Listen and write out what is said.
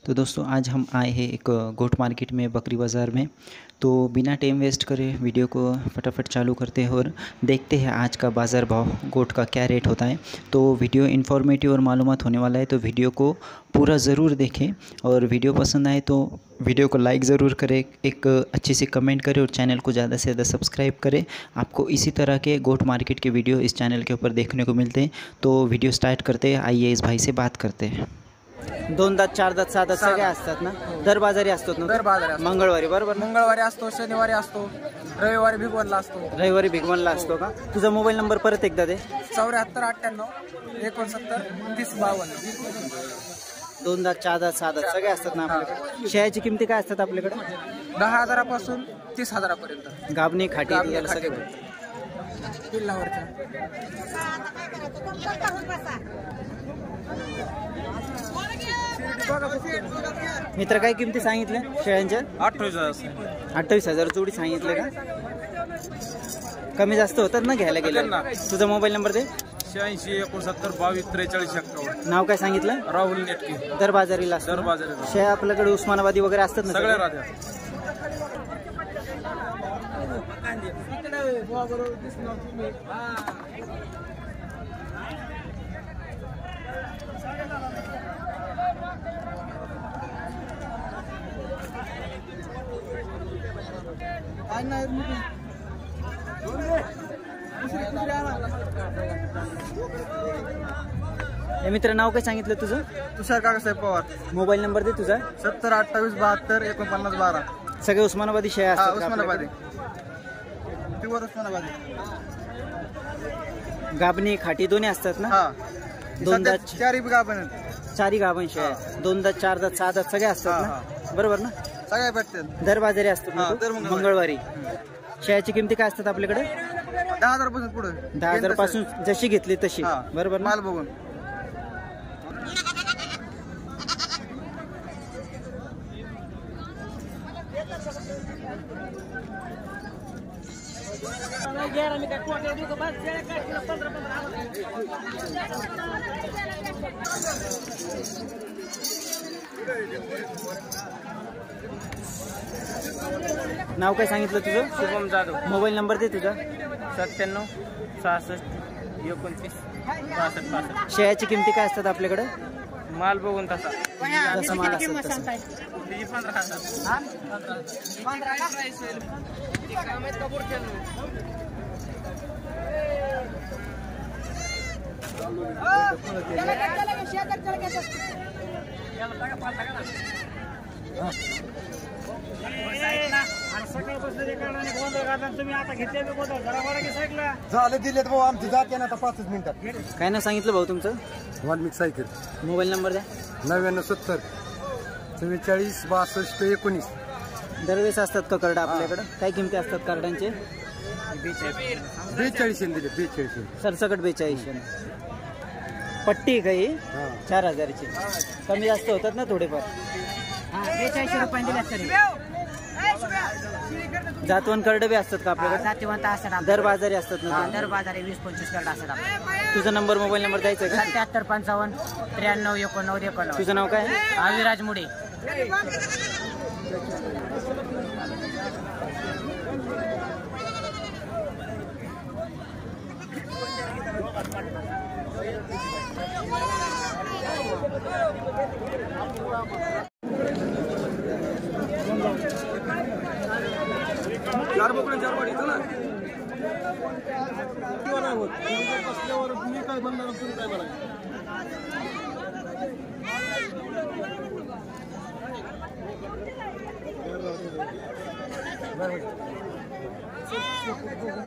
तो दोस्तों आज हम आए हैं एक गोट मार्केट में, बकरी बाज़ार में। तो बिना टाइम वेस्ट करे वीडियो को फटाफट चालू करते हैं और देखते हैं आज का बाज़ार भाव गोट का क्या रेट होता है। तो वीडियो इन्फॉर्मेटिव और मालूमात होने वाला है, तो वीडियो को पूरा ज़रूर देखें और वीडियो पसंद आए तो वीडियो को लाइक ज़रूर करें, एक अच्छी सी कमेंट करें और चैनल को ज़्यादा से ज़्यादा सब्सक्राइब करें। आपको इसी तरह के गोट मार्केट के वीडियो इस चैनल के ऊपर देखने को मिलते हैं। तो वीडियो स्टार्ट करते हैं, आइए इस भाई से बात करते हैं। 2 दात 4 दात 6 दात सगळे असतात ना? दर बाजारी असतात ना? दर बाजार मंगळवारी बरोबर? मंगळवारी असतो, शनिवारी असतो, रविवारी भिगवणला असतो. रविवारी भिगवणला असतो का? तुझा मोबाईल नंबर परत एकदा दे. 74 98 69 30 52. 2 दात 4 दात 6 दात सगळे असतात ना आपल्याकडे? शेळ्याची किमती काय असतात आपल्याकडे? 10,000 पासून 30,000 पर्यंत. गाबणी खाटी सगळे किल्लावरच्या. मित्र काय किमती सांगितल्या शेळ्यांच्या? 28,000 जोडी सांगितले का? कमी जास्त होतात ना घ्यायला गेले? तुझा मोबाईल नंबर दे. 86 69 22 43 51. नाव काय सांगितलं? राहुल नेटके. दर बाजारीला दर बाजारी शेळ्या आपल्याकडे उस्मानाबादी वगैरे असतात ना? सगळ्या राहत्या. मित्र नाव काय सांगितलं तुझं? तुषार काकासाहेब पवार. मोबाईल नंबर दे तुझा. 70 28 72 49 12. सगळे उस्मानाबादी शेळ्या असतात? उस्मानाबादी, प्युअर उस्मानाबादी. गाबणी खाटी दोन्ही असतात ना? हा. 2 दात 4 गाभण, 4 गाभण शेळ्या. 2 दात 4 दात 6 दात सगळे असतात ना? बरोबर ना? सगळ्या भेटतात. दर बाजारी असतात ना? मंगळवारी. शेळ्याची किमती काय असतात आपल्याकडे? 10,000 पासून पुढे. 10,000 पासून जशी घेतली तशी. बरोबर ना? माल बघून. नाव काय सांगितलं तुझं? शुभम जाधव. मोबाईल नंबर दे तुझा. 97 66 29 62 65. शेळ्याची किमती काय असतात आपल्याकडे? माल बघून तसा. जसा माल असेल तसं. झाले दिलेत भाऊ, आमची जाते ना आता 5 मिनिटात. काय ना सांगितलं भाऊ तुमचं? वाल्मिक सायकल. मोबाईल नंबर द्या. 99 70 44 62 19. दरवेळेस असतात का करडा आपल्याकडे? काय किमती असतात करडांचे? 42 दिले. 42 सरसकट 42. पट्टी काही 4,000ची. कमी जास्त होतात ना थोडेफार? 42 रुपये दिले तरी. जातवन करडे बी असतात का आपल्याकडे? जातीवंत असतात. दर बाजारी असतात ना? दर बाजारी 20-25 करडा असतात. तुझा नंबर, मोबाईल नंबर द्यायचा का? 77 55 93 89 91. तुझं नाव काय? अविराज मुडे. चार बोकडे 4 वाढी चला. मी काय म्हणणार, तुम्ही काय म्हणा.